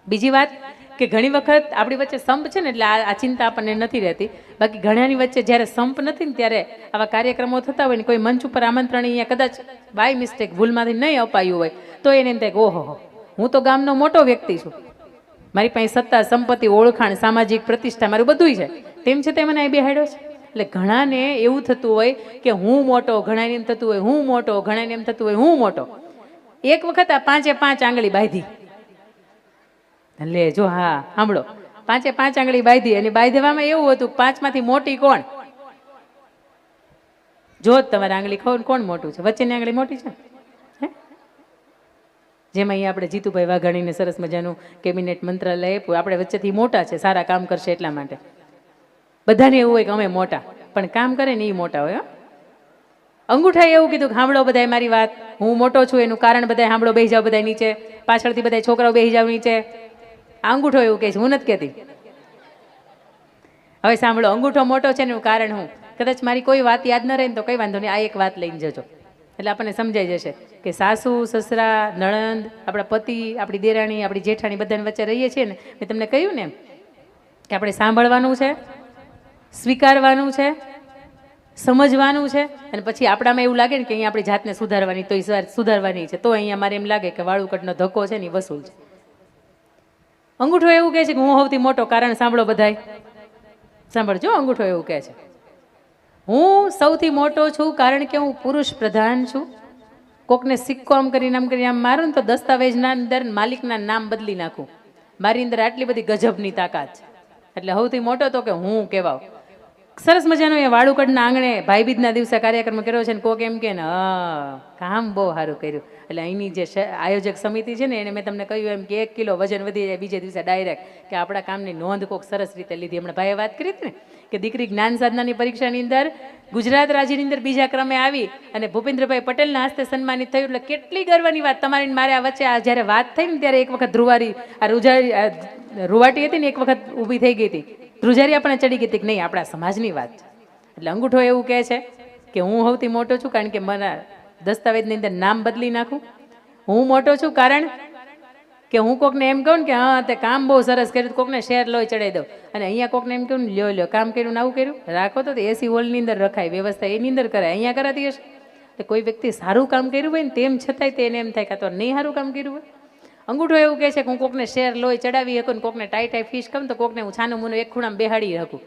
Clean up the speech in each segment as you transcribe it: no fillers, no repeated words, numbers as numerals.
બીજી વાત કે ઘણી વખત આપણી વચ્ચે સંપ છે ને એટલે આ ચિંતા આપણને નથી રહેતી. બાકી ઘણાની વચ્ચે જ્યારે સંપ નથી ને ત્યારે આવા કાર્યક્રમો થતા હોય ને કોઈ મંચ ઉપર આમંત્રણ અહીંયા કદાચ બાય મિસ્ટેક ભૂલમાંથી નહીં અપાયું હોય તો એને એમ થાય કે ઓહો હું તો ગામનો મોટો વ્યક્તિ છું, મારી પાસે સત્તા સંપત્તિ ઓળખાણ સામાજિક પ્રતિષ્ઠા મારું બધું છે, તેમ છતાં મને અહીં બેહાડ્યો છે. એટલે ઘણાને એવું થતું હોય કે હું મોટો, ઘણાને એમ થતું હોય હું મોટો, ઘણાને એમ થતું હોય હું મોટો. એક વખત આ 5 આંગળી બાંધી લે જો, હા સાંભળો, 5 આંગળી બાંધી અને બાંધવામાં એવું હતું 5માંથી મોટી કોણ? જો તમારે આંગળી ખબર કોણ મોટું છે? વચ્ચેની આંગળી મોટી છે. જેમાં અહીંયા આપણે જીતુભાઈ વાઘાણીને સરસ મજાનું કેબિનેટ મંત્રાલય આપ્યું, આપણે વચ્ચેથી મોટા છે, સારા કામ કરશે એટલા માટે. બધાને એવું હોય કે અમે મોટા, પણ કામ કરે ને એ મોટા હોય. અંગૂઠાએ એવું કીધું કે સાંભળો બધાય મારી વાત, હું મોટો છું એનું કારણ બધા સાંભળો, બેસી જાઓ બધા નીચે, પાછળથી બધા છોકરાઓ બેસી જાવ નીચે. અંગૂઠો એવું કહે છે, હું નથી કહેતી. હવે સાંભળો, અંગૂઠો મોટો છે એનું કારણ હું, કદાચ મારી કોઈ વાત યાદ ન રહે ને તો કઈ વાંધો નહીં, આ એક વાત લઈને જજો એટલે આપણને સમજાઈ જશે કે સાસુ સસરા નણંદ આપણા પતિ આપણી દેરાણી આપણી જેઠાણી બધાની વચ્ચે રહીએ છીએ ને, મેં તમને કહ્યું ને કે આપણે સાંભળવાનું છે, સ્વીકારવાનું છે, સમજવાનું છે, અને પછી આપણામાં એવું લાગે ને કે અહીંયા આપણી જાતને સુધારવાની તો સુધારવાની છે, તો અહીંયા મારે એમ લાગે કે વાળુકટનો ધક્કો છે ને એ વસૂલ છે. અંગૂઠો એવું કહે છે કે હું સૌથી મોટો, કારણ સાંભળો બધાય, સાંભળજો, અંગૂઠો એવું કહે છે હું સૌથી મોટો છું કારણ કે હું પુરુષ પ્રધાન છું. કોકને સિક્કો આમ કરીને આમ મારું ને તો દસ્તાવેજના અંદર માલિકના નામ બદલી નાખું. મારી અંદર આટલી બધી ગજબની તાકાત છે, એટલે સૌથી મોટો તો કે હું કહેવાઉં. સરસ મજાનો એ વાળુકડના આંગણે ભાઈબીજના દિવસે કાર્યક્રમ કર્યો છે ને કોક એમ કે ને કામ બહુ સારું કર્યું. એટલે અહીંની જે આયોજક સમિતિ છે ને એને મેં તમને કહ્યું એમ કે 1 કિલો વજન વધી જાય બીજે દિવસે ડાયરેક્ટ, કે આપણા કામની નોંધ કોક સરસ રીતે લીધી. હમણાં ભાઈએ વાત કરી હતી ને કે દીકરી જ્ઞાન સાધનાની પરીક્ષાની અંદર ગુજરાત રાજ્યની અંદર બીજા ક્રમે આવી અને ભૂપેન્દ્રભાઈ પટેલના હસ્તે સન્માનિત થયું. એટલે કેટલી ગર્વની વાત. તમારી મારે આ વચ્ચે આ જ્યારે વાત થઈ ને ત્યારે એક વખત રૂવાટી હતી ને એક વખત ઊભી થઈ ગઈ હતી, ધ્રુજારી આપણે ચડી ગઈ હતી કે નહીં આપણા સમાજની વાત છે. એટલે અંગૂઠો એવું કહે છે કે હું સૌથી મોટો છું કારણ કે મારા દસ્તાવેજની અંદર નામ બદલી નાખું. હું મોટો છું કારણ કે હું કોકને એમ કહું ને કે હા તે કામ બહુ સરસ કર્યું, કોકને શેર લોહી ચડાવી દઉં. અને અહીંયા કોકને એમ કહું ને લ્યો કામ કર્યું ને આવું કર્યું, રાખો તો એસી હોલની અંદર રખાય, વ્યવસ્થા એની અંદર કરાય, અહીંયા કરાતી હશે. એટલે કોઈ વ્યક્તિ સારું કામ કર્યું હોય ને તેમ છતાંય તેને એમ થાય કે તો નહીં સારું કામ કર્યું હોય. અંગૂઠો એવું કહે છે કે હું કોકને શેર લોહી ચડાવી શકું ને કોકને ટાઈ ફીશ કરું તો કોકને હું છાનું મૂનું એક ખૂણામાં બેહાડી શકું.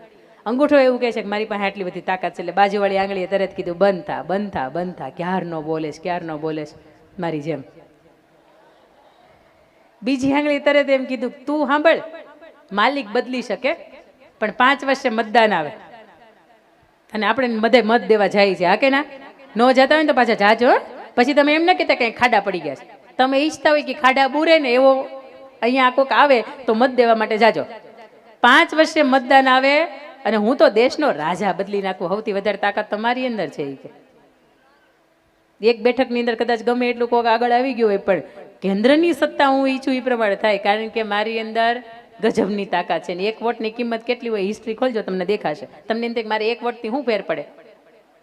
અંગૂઠો એવું કહે છે કે મારી પાસે આટલી બધી તાકાત છે. એટલે બાજુવાળી આંગળીએ તરત કીધું બંધ થા, ક્યાર ન બોલેશ મારી જેમ. બીજી આંગળી તરત એમ કીધું તું સાંભળ, માલિક બદલી શકે પણ 5 વર્ષે મતદાન આવે અને આપણે બધે મત દેવા જાય છે, હા કે ના? ન જતા હોય ને તો પાછા જાજો. પછી તમે એમ ન કહેતા કંઈ ખાડા પડી ગયા છે. તમે ઈચ્છતા હોય કે ખાડા બુરે ને એવો અહીંયા કોક આવે તો મત દેવા માટે જાજો. 5 વર્ષે મતદાન આવે અને હું તો દેશનો રાજા બદલી નાખું. સૌથી વધારે તાકાત તમારી અંદર છે. કે એક બેઠકની અંદર કદાચ ગમે એટલું કોક આગળ આવી ગયું હોય પણ કેન્દ્રની સત્તા હું ઈચ્છું એ પ્રમાણે થાય, કારણ કે મારી અંદર ગજબની તાકાત છે. ને 1 વોટની કિંમત કેટલી હોય હિસ્ટ્રી ખોલજો તમને દેખાશે. તમને એમ થાય કે મારે 1 વોટથી શું ફેર પડે?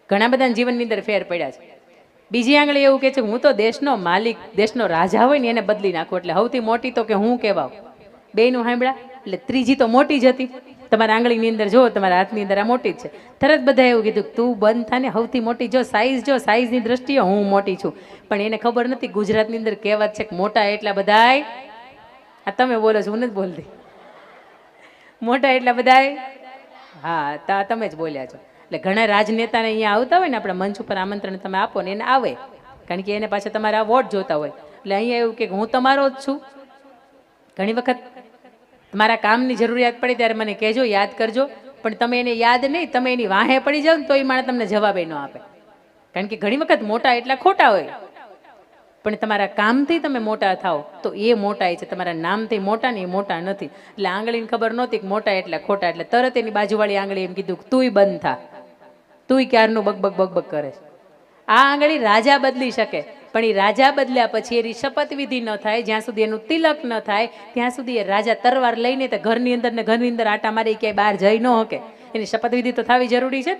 ઘણા બધાના જીવનની અંદર ફેર પડ્યા છે. બીજી આંગળી એવું કહે છે કે હું તો દેશનો માલિક, દેશનો રાજા હોય ને એને બદલી નાખું. એટલે સૌથી મોટી તો કે હું કહેવાઉં. બેયનું સાંભળ્યા? એટલે ત્રીજી તો મોટી જ હતી. તમારા આંગળીની અંદર જો, તમારા હાથની અંદર આ મોટી જ છે. તરત બધા એવું કીધું તું બંધ થાને, સૌથી મોટી જો સાઈઝની દ્રષ્ટિએ હું મોટી છું. પણ એને ખબર નથી ગુજરાતની અંદર કહેવત છે કે મોટા એટલા બધાય, આ તમે બોલો છો હું નથી બોલતી, મોટા એટલા બધાય, હા તમે જ બોલ્યા છો. એટલે ઘણા રાજનેતાને અહીંયા આવતા હોય ને આપણા મંચ ઉપર આમંત્રણ તમે આપો ને એને આવે, કારણ કે એને પાછા તમારા વોટ જોતા હોય. એટલે અહીંયા એવું કે હું તમારો જ છું. ઘણી વખત તમારા કામની જરૂરિયાત પડે ત્યારે મને કહેજો, યાદ કરજો. પણ તમે એને યાદ નહીં, તમે એની વાહે પડી જાવ ને તો એ માણસ તમને જવાબ ન આપે. કારણ કે ઘણી વખત મોટા એટલા ખોટા હોય, પણ તમારા કામથી તમે મોટા થાવ તો એ મોટા છે. તમારા નામથી મોટા ને એ મોટા નથી. એટલે આંગળીને ખબર નહોતી કે મોટા એટલા ખોટા. એટલે તરત એની બાજુવાળી આંગળી એમ કીધું તુંય બંધ થા, તુંય ક્યારનું બકબક કરે છે. આ આંગળી રાજા બદલી શકે, પણ એ રાજા બદલ્યા પછી એની શપથવિધિ ન થાય, જ્યાં સુધી એનું તિલક ન થાય ત્યાં સુધી એ રાજા તરવાર લઈને તો ઘરની અંદર આટા મારી ક્યાંય બહાર જઈ ન શકે. એની શપથવિધિ તો થવી જરૂરી છે.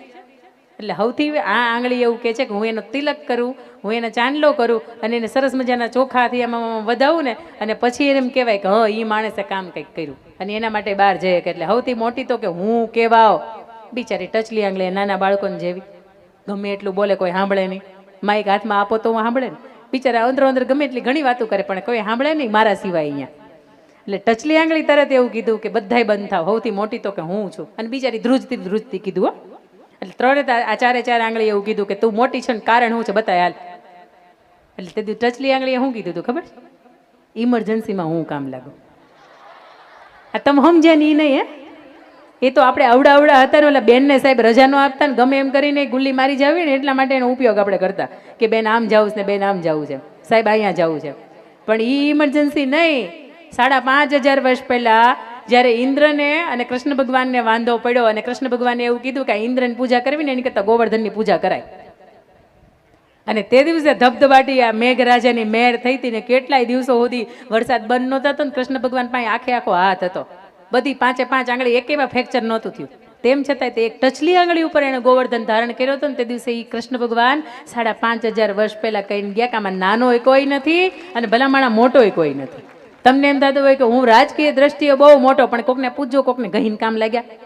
એટલે સૌથી આ આંગળી એવું કહે છે કે હું એનો તિલક કરું, હું એને ચાંદલો કરું અને એને સરસ મજાના ચોખાથી આમાં વધાવું ને અને પછી એને એમ કહેવાય કે એ માણસે કામ કંઈક કર્યું અને એના માટે બહાર જઈએ કે એટલે સૌથી મોટી તો કે હું કહેવાઓ. બિચારી ટચલી આંગળી નાના બાળકોને જેવી ગમે એટલું બોલે કોઈ સાંભળે નહીં. માઇક હાથમાં આપો તો હું સાંભળે ને. બિચારા અંદરો અંદર ગમે એટલી ઘણી વાતો કરે પણ કોઈ સાંભળે નહીં મારા સિવાય અહીંયા. એટલે ટચલી આંગળી તરત એવું કીધું કે બધાય બંધ થાવ, સૌથી મોટી તો કે હું છું. અને બિચારી ધ્રુજતી કીધું હો. એટલે ત્રણે આ ચારે ચાર આંગળી એવું કીધું કે તું મોટી છે ને કારણ શું છે બતાય હાલ. એટલે તે ટચલી આંગળીએ શું કીધું તું ખબર? ઇમરજન્સીમાં હું કામ લાગુ. આ તમે સમજ્યા નહીં હે? એ તો આપણે અવડા હતા ને ઓલા બેનને સાહેબ રજા નો આપતા ને ગમે એમ કરીને ગુલ્લી મારી જાવી ને એટલા માટે એનો ઉપયોગ આપણે કરતા કે બેન આમ જાવું છે ને બેન આમ જવું છે, સાહેબ અહીંયા જવું છે. પણ એ ઇમરજન્સી નહીં. 5,500 વર્ષ પહેલા જ્યારે ઇન્દ્રને અને કૃષ્ણ ભગવાનને વાંધો પડ્યો અને કૃષ્ણ ભગવાને એવું કીધું કે ઇન્દ્રની પૂજા કરવી ને એની કરતાં ગોવર્ધનની પૂજા કરાય. અને તે દિવસે ધબધબાટી આ મેઘરાજાની મહેર થઈ હતી ને કેટલાય દિવસો સુધી વરસાદ બંધ નહોતો થતો ને કૃષ્ણ ભગવાન પાસે આખો હાથ હતો. બધી 5 આંગળી એકેમાં ફ્રેક્ચર નહોતું થયું. તેમ છતાં તે એક ટચલી આંગળી ઉપર એને ગોવર્ધન ધારણ કર્યો હતો ને તે દિવસે એ કૃષ્ણ ભગવાન 5,500 વર્ષ પહેલા કહીને ગયા કે આમાં નાનો કોઈ નથી અને ભલામણા મોટો કોઈ નથી. તમને એમ થતું હોય કે હું રાજકીય દ્રષ્ટિએ બહુ મોટો પણ કોકને પૂછજો, કોકને ગહીન કામ લાગ્યા.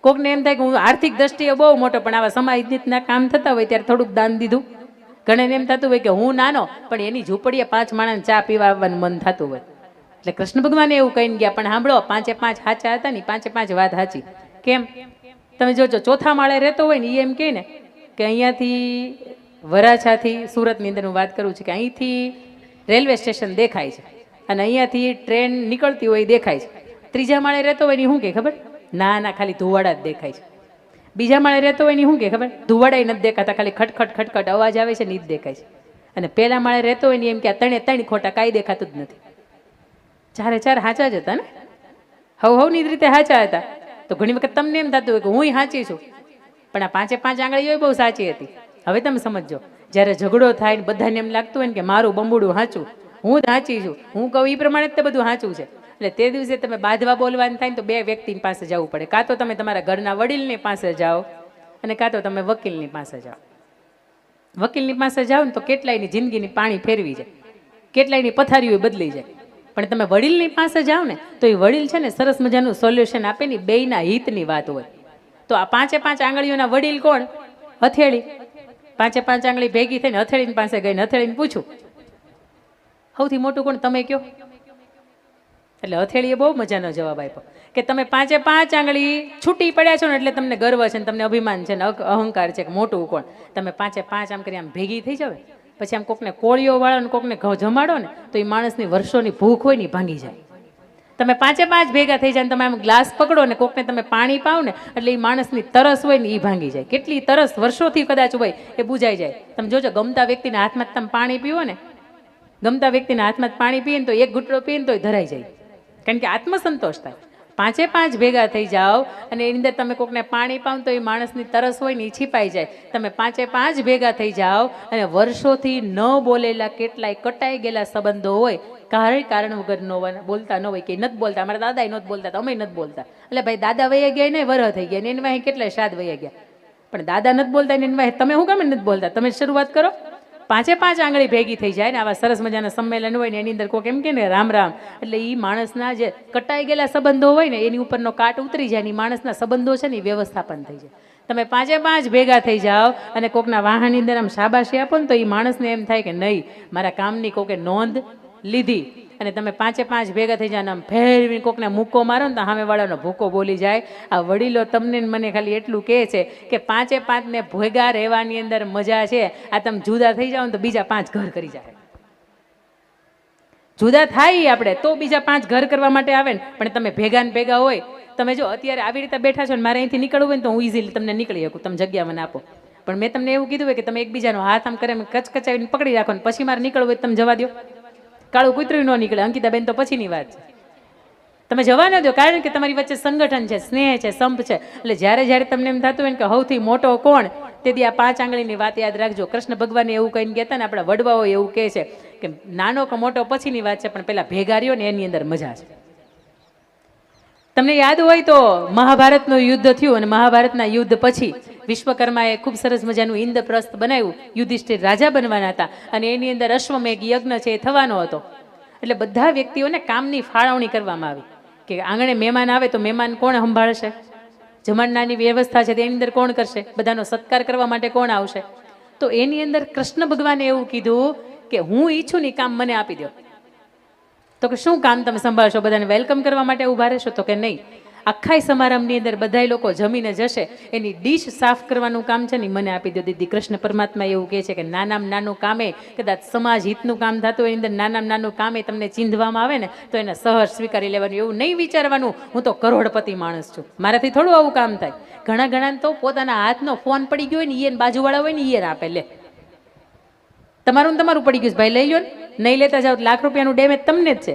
કોકને એમ થાય કે હું આર્થિક દ્રષ્ટિએ બહુ મોટો પણ આવા સમાજના કામ થતા હોય ત્યારે થોડુંક દાન દીધું. ઘણાને એમ થતું હોય કે હું નાનો પણ એની ઝૂંપડીએ 5 માણસને ચા પીવા આવવાનું મન થતું હોય. એટલે કૃષ્ણ ભગવાને એવું કહીને ગયા પણ સાંભળો 5 સાચા હતા ને 5 વાત સાચી. કેમ? તમે જોજો ચોથા માળે રહેતો હોય ને એ એમ કહે ને કે અહીંયાથી વરાછાથી સુરતની અંદર હું વાત કરું છું કે અહીંથી રેલવે સ્ટેશન દેખાય છે અને અહીંયાથી ટ્રેન નીકળતી હોય દેખાય છે. ત્રીજા માળે રહેતો હોય ને શું કે ખબર? ના ખાલી ધુવાડા જ દેખાય છે. બીજા માળે રહેતો હોય ને શું કે ખબર? ધુવાડા નથી દેખાતા, ખાલી ખટખટ અવાજ આવે છે ને એ જ દેખાય છે. અને પહેલા માળે રહેતો હોય ને એમ કે આ 3 ખોટા કાંઈ દેખાતું જ નથી. 4 સાચા જ હતા ને, હવની રીતે સાચા હતા. તો ઘણી વખત તમને એમ થતું હોય કે હું સાચી છું પણ આ 5 આંગળીઓ બહુ સાચી હતી. હવે તમે સમજો, જ્યારે ઝઘડો થાય ને બધાને એમ લાગતું હોય ને કે મારું બંબુડું સાચું, હું સાચી છું, હું કહું એ પ્રમાણે જ તે બધું સાચું છે. એટલે તે દિવસે તમે બાંધવા બોલવાનું થાય ને તો 2 વ્યક્તિની પાસે જવું પડે. કાં તો તમે તમારા ઘરના વડીલની પાસે જાઓ અને કાં તો તમે વકીલની પાસે જાઓ. વકીલની પાસે જાઓ ને તો કેટલાયની જિંદગીની પાણી ફેરવી જાય, કેટલાયની પથારીઓ બદલી જાય. પણ તમે વડીલની પાસે જાઓ ને તો એ વડીલ છે ને સરસ મજાનું સોલ્યુશન આપે ને, બેયના હિતની વાત હોય. તો આ 5 આંગળીઓના વડીલ કોણ? હથેળી. 5 આંગળી ભેગી થઈને હથેળીની પાસે ગઈને હથેળીને પૂછું સૌથી મોટું કોણ? તમે કયો. એટલે હથેળીએ બહુ મજાનો જવાબ આપ્યો કે તમે 5 આંગળી છૂટી પડ્યા છો ને એટલે તમને ગર્વ છે ને તમને અભિમાન છે ને અહંકાર છે કે મોટું કોણ. તમે 5 આમ કરી આમ ભેગી થઈ જાવ પછી આમ કોકને કોળીઓ વાળો ને કોકને જમાડો ને તો એ માણસની વર્ષોની ભૂખ હોય ને ભાંગી જાય. તમે 5 ભેગા થઈ જાય ને તમે આમ ગ્લાસ પકડો ને કોકને તમે પાણી પાવ ને એટલે એ માણસની તરસ હોય ને એ ભાંગી જાય. કેટલી તરસ વર્ષોથી કદાચ હોય એ બુજાઈ જાય. તમે જોજો ગમતા વ્યક્તિના હાથમાં તમે પાણી પીવો ને, ગમતા વ્યક્તિના હાથમાં પાણી પીએ ને તો એક ઘૂંટડો પીએ ને તો ધરાઈ જાય, કારણ કે આત્મસંતોષ થાય. 5 ભેગા થઈ જાઓ અને એની અંદર તમે કોકને પાણી પાવ તો એ માણસની તરસ હોય ને એ છીપાઈ જાય. તમે 5 ભેગા થઈ જાઓ અને વર્ષોથી ન બોલેલા કેટલાય કટાઈ ગયેલા સંબંધો હોય, કારણ વગર બોલતા ન હોય કે નથી બોલતા, અમારા દાદા નથી બોલતા, અમે નથી બોલતા. એટલે ભાઈ દાદા વયા ગયા ને વરહ થઈ ગયા ને એની વાહે કેટલાય શાદ વયા ગયા, પણ દાદા નથી બોલતા ને એની વાહે તમે શું કામ નથી બોલતા? તમે શરૂઆત કરો. 5 આંગળી ભેગી થઈ જાય ને આવા સરસ મજાના સંમેલન હોય ને એની અંદર કોઈ એમ કે ને રામ રામ, એટલે એ માણસના જે કટાઈ ગયેલા સંબંધો હોય ને એની ઉપરનો કાટ ઉતરી જાય ને માણસના સંબંધો છે ને એ વ્યવસ્થાપન થઈ જાય. તમે 5 ભેગા થઈ જાઓ અને કોકના વાહનની અંદર આમ શાબાશી આપો ને તો એ માણસને એમ થાય કે નહીં મારા કામની કોકે નોંધ લીધી. અને તમે 5 ભેગા થઈ જાય આમ ફેરવીને કોકને મૂકો મારો ને તો સામેવાળાનો ભૂકો બોલી જાય. આ વડીલો તમને મને ખાલી એટલું કહે છે કે 5 ને ભેગા રહેવાની અંદર મજા છે. આ તમે જુદા થઈ જાઓ ને તો બીજા 5 ઘર કરી જાય. જુદા થાય આપણે તો બીજા 5 ઘર કરવા માટે આવે ને, પણ તમે ભેગા ને ભેગા હોય. તમે જો અત્યારે આવી રીતે બેઠા છો ને મારે અહીંથી નીકળવું હોય ને તો હું ઇઝીલી તમને નીકળી શકું, તમે જગ્યા મને આપો. પણ મેં તમને એવું કીધું હોય કે તમે એકબીજાનો હાથ આમ કરે કચકચાવીને પકડી રાખો ને પછી મારે નીકળવું હોય તમે જવા દો. કાળું કૂતરું ન નીકળે. અંકિતાબેન તો પછીની વાત છે, તમે જવા ન દો, કારણ કે તમારી વચ્ચે સંગઠન છે, સ્નેહ છે, સંપ છે. એટલે જ્યારે તમને એમ થતું હોય ને કે સૌથી મોટો કોણ, તેથી આ 5 આંગળીની વાત યાદ રાખજો. કૃષ્ણ ભગવાને એવું કહીને કહેતા ને આપણા વડવાઓ એવું કહે છે કે નાનો કે મોટો પછીની વાત છે પણ પેલા ભેગા રહ્યો ને એની અંદર મજા છે. તમને યાદ હોય તો મહાભારતનું યુદ્ધ થયું અને મહાભારતના યુદ્ધ પછી વિશ્વકર્માએ ખૂબ સરસ મજાનું ઇન્દ્રપ્રસ્થ બનાવ્યું. યુધિષ્ઠિર રાજા બનવાના હતા અને એની અંદર અશ્વમેઘ યજ્ઞ છે એ થવાનો હતો. એટલે બધા વ્યક્તિઓને કામની ફાળવણી કરવામાં આવી કે આંગણે મહેમાન આવે તો મહેમાન કોણ સંભાળશે, જમણનારની વ્યવસ્થા છે તેની અંદર કોણ કરશે, બધાનો સત્કાર કરવા માટે કોણ આવશે. તો એની અંદર કૃષ્ણ ભગવાને એવું કીધું કે હું ઈચ્છું ને કામ મને આપી દો. તો કે શું કામ તમે સંભાળશો, બધાને વેલકમ કરવા માટે ઊભા રહેશો? તો કે નહીં, આખા સમારંભની અંદર બધા લોકો જમીને જશે એની ડીશ સાફ કરવાનું કામ છે ને મને આપી દો દીદી. કૃષ્ણ પરમાત્મા એવું કહે છે કે નાનામાં નાનું કામે કદાચ સમાજ હિતનું કામ થતું હોય, એની અંદર નાનામાં નાનું કામે તમને ચીંધવામાં આવે ને તો એને સહજ સ્વીકારી લેવાનું. એવું નહીં વિચારવાનું હું તો કરોડપતિ માણસ છું, મારાથી થોડું આવું કામ થાય. ઘણા ઘણા તો પોતાના હાથનો ફોન પડી ગયો હોય ને એને બાજુવાળા હોય ને એને આપે, લે તમારું પડી ગયું ભાઈ લઈ લો ને, નહીં લેતા જાઓ લાખ રૂપિયાનું ડેમેજ તમને જ છે.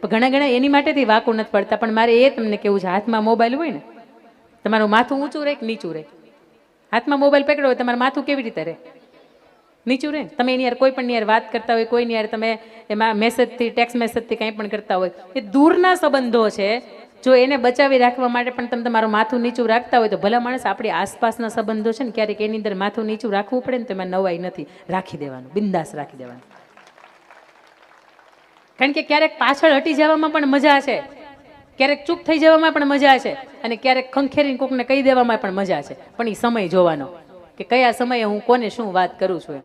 પણ ઘણા એની માટેથી વાકું નથી પડતા. પણ મારે એ તમને કેવું છે, હાથમાં મોબાઈલ હોય ને તમારું માથું ઊંચું રહે કે નીચું રહે? હાથમાં મોબાઈલ પકડ્યો હોય તમારું માથું કેવી રીતે રહે? નીચું રહે. તમે એની યાર કોઈ પણ યાર વાત કરતા હોય, કોઈની યાર તમે એમાં મેસેજથી ટેક્સ્ટ મેસેજથી કંઈ પણ કરતા હોય, એ દૂરના સંબંધો છે. જો એને બચાવી રાખવા માટે પણ તમે તમારું માથું નીચું રાખતા હોય તો ભલા માણસ આપણી આસપાસના સંબંધો છે ને ક્યારેક એની અંદર માથું નીચું રાખવું પડે ને તો એમાં નવાઈ નથી, રાખી દેવાનું, બિંદાસ રાખી દેવાનું. કારણ કે ક્યારેક પાછળ હટી જવામાં પણ મજા છે, ક્યારેક ચૂપ થઈ જવામાં પણ મજા છે, અને ક્યારેક ખંખેરીને કોકને કહી દેવામાં પણ મજા છે. પણ એ સમય જોવાનો કે કયા સમયે હું કોને શું વાત કરું છું.